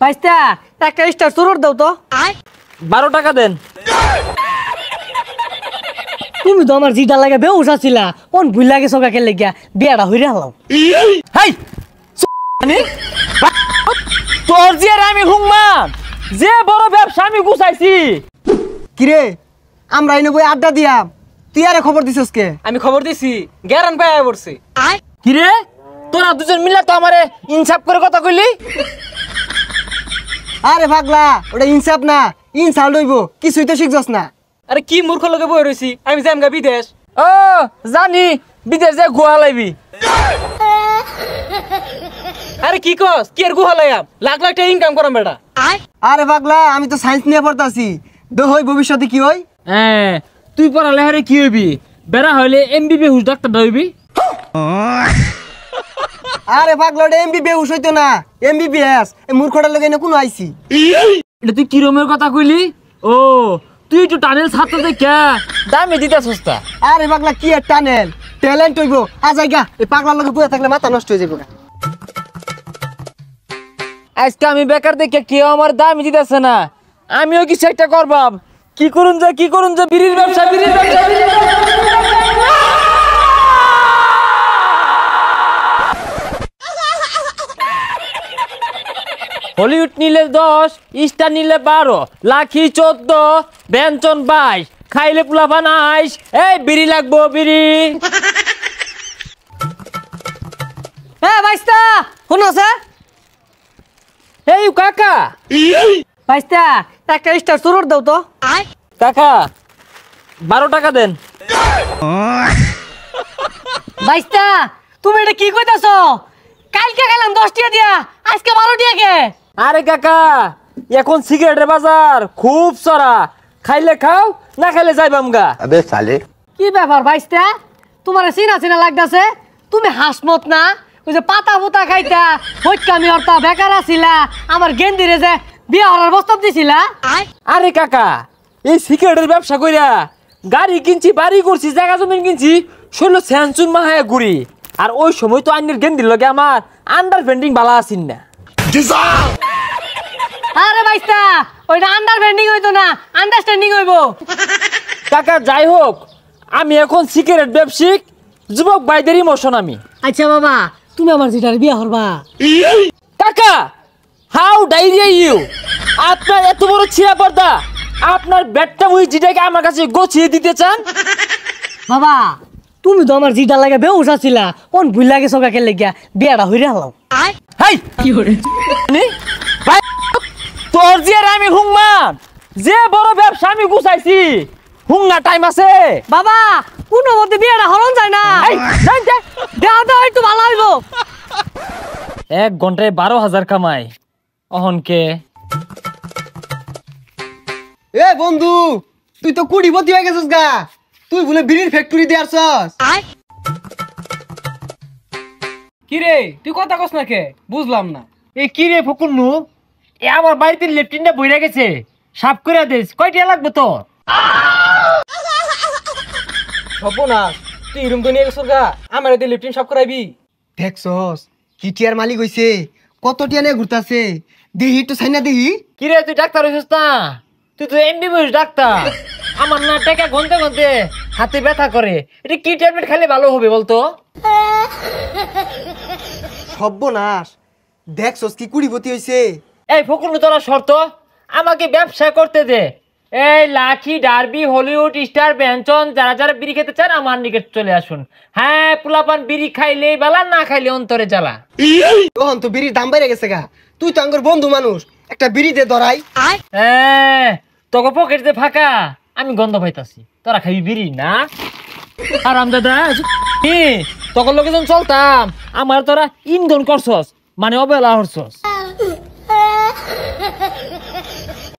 ভাইস্তা একটা স্টার চুরুর দাও তো। 12 টাকা দেন। তুমি তো আমার জিটা লাগে বেউস আছিলা, কোন ভুল লাগে সকাকে লাগিয়া বিয়াটা হইরা হলাম। হাই তোর যে আমি হুংমান যে বড় ব্যবসা আমি গুছাইছি। কিরে আমরা এনে বই আড্ডা দিয়াম, তুই আরে খবর দিছস কে? আমি খবর দিছি গ্যারান পায় পড়ছে। কিরে তোরা দুজন মিলে তো আমারে ইনসাফ করে কথা কইলি। আরে পাগলা, ওটা ইনসাফ না, ইনসাল্ট হইব, কিছুই তো শিখছস না। আরে কি মূর্খ লোকে বই রইছি, আমি যামগা বিদেশ। ও জানি বিদেশ যে গোয়া লাইবি। আরে কি কস, কি আর গোয়া লাইয়াম, লাখ লাখ টাকা ইনকাম করাম বেটা। আরে পাগলা, আমি তো সায়েন্স নিয়ে পড়তাছি, হই ভবিষ্যতে কি হই? হ্যাঁ তুই পড়ালেখারে কি হইবি, বেড়া হইলে এমবিবি হুস ডাক্তার হইবি। আরে পাগলা, ওটা এমবিবিএস হইতো না, এমবিবিএস। এই মূর্খটার লগে এনে কোনো আইছি। এটা তুই কি রমের কথা কইলি? ও তুই একটু টানেল ছাত্র দেখে দামে দিতে সস্তা। আরে পাগলা, কি আর টানেল, ট্যালেন্ট হইব। আজাইগা এই পাগলার লগে বইয়া থাকলে মাথা নষ্ট হয়ে যাবে। আজকে আমি বেকার দেখে কেউ আমার দামই দিতেছে না, আমিও কিছু একটা করবাম। কি করুন যে বিড়ির ব্যবসা। হলিউড নিলে 10, স্টার নিলে 12, লাখি 14, ব্যঞ্জন 22, খাইলে পোলাপা 22। এই বিড়ি লাগবো বিড়ি। ভাইস্তা শুনছে? এই কাকা ভাইস্তা একটা স্টার চুরুর দাও তো। কাকা 12 টাকা দেন। ভাইস্তা তুমি এটা কি কইতাছ? কালকে খেলাম 10 টাকা দিয়া, আজকে 12 টাকা কে? আরে কাকা এখন সিগারেটের বাজার খুব চড়া, খাইলে খাও না খাইলে যাইবাম গা। अबे साले কি ব্যাপার ভাইস্তা, তোমার চিনা চিনা লাগতাছে? তুমি হাসমত না, ওই যে পাতা পুতা খাইতা হইকামি হরতা বেকার আছিলা, আমার গেন্দিরে যে বিয়া হরার প্রস্তাব দিছিলা। আরে কাকা এই সিগারেটের ব্যবসা কইরা গাড়ি কিনছি, বাড়ি করছি, জায়গা জমিন কিনছি, শৈল স্যানসুন মাহায়া ঘুরি। আর ওই সময় তো আইনের গেন্দির লগে আমার আন্ডার পেন্টিং বালা আসিন না। আরে ভাইস্তা ওইটা আন্ডারস্ট্যান্ডিং হইতো না, আন্ডারস্ট্যান্ডিং হইবো। কাকা যাই হোক, আমি এখন সিগারেট ব্যবসায়িক যুবক বাইদের ইমোশন আমি। আচ্ছা বাবা, তুমি আমার জিটার বিয়া হরবা? কাকা হাউ ডাইরিয়া ইউ, আপনার এত বড় ছিঁড়া পর্দা, আপনার ব্যাটটা ওই জিটাকে আমার কাছে গছিয়ে দিতে চান? বাবা তুমি তো আমার জিটা লাগে বেউস আছিলা, কোন ভুল লাগে সকাকে লাগিয়া বিয়াটা হইরা হলাম। হাই কি করে ভাই, তোর যে আমি হুংমান যে বড় ব্যবসা আমি গুছাইছি, হুংনা টাইম আছে? বাবা কোন মধ্যে বিয়াটা হরণ যায় না, দেওয়া দাও একটু ভালো হইবো। 1 ঘন্টায় 12,000 কামাই অহনকে। এ বন্ধু, তুই তো কুড়িপতি হয়ে গেছিস গা, তুই বলে বিড়ির ফ্যাক্টরি দিয়ে আসছস। কি রে তুই কথা কস না কে, বুঝলাম না। এই কি রে ফকুন্নু, এ আমার বাড়িতে লেফটিনটা বইরা গেছে, সাফ করে দিস। কয়টা লাগবে তোর? না তুই রুম তো নিয়ে গেছিস গা, আমার এতে লেফটিন সাফ করাইবি। দেখছস কি টিয়ার মালিক হইছে, কত টিয়া নিয়ে ঘুরতাছে, দেহি একটু সাইনা দেহি। কি রে তুই ডাক্তার হইছিস না? তুই তো এমবিবিএস ডাক্তার। আমার না টাকা গনতে গনতে হাতে ব্যথা করে, এটা কি ট্যাবলেট খেলে ভালো হবে বলতো? সর্বনাশ, দেখছস কি কুড়িপতি হইছে। এই ফকুন্নু তোরা শর্ত আমাকে ব্যবসা করতে দে। এই লাখি, ডার্বি, হলিউড, স্টার, ব্যঞ্জন যারা যারা বিড়ি খেতে চান আমার নিকট চলে আসুন। হ্যাঁ পোলাপান বিড়ি খাইলে বালা, না খাইলে অন্তরে জ্বালা। তখন তো বিড়ির দাম বেড়ে গেছে গা, তুই তো আঙ্গুর বন্ধু মানুষ, একটা বিড়ি দে ধরাই। হ্যাঁ তোকে পকেট যে ফাঁকা, আমি গন্ধ পাইতাছি, তোরা খাবি বিড়ি না? আরাম দাদা তোকে লোকে যখন চলতাম আমার তোরা ইন্ধন করছস, মানে অবহেলা করছস।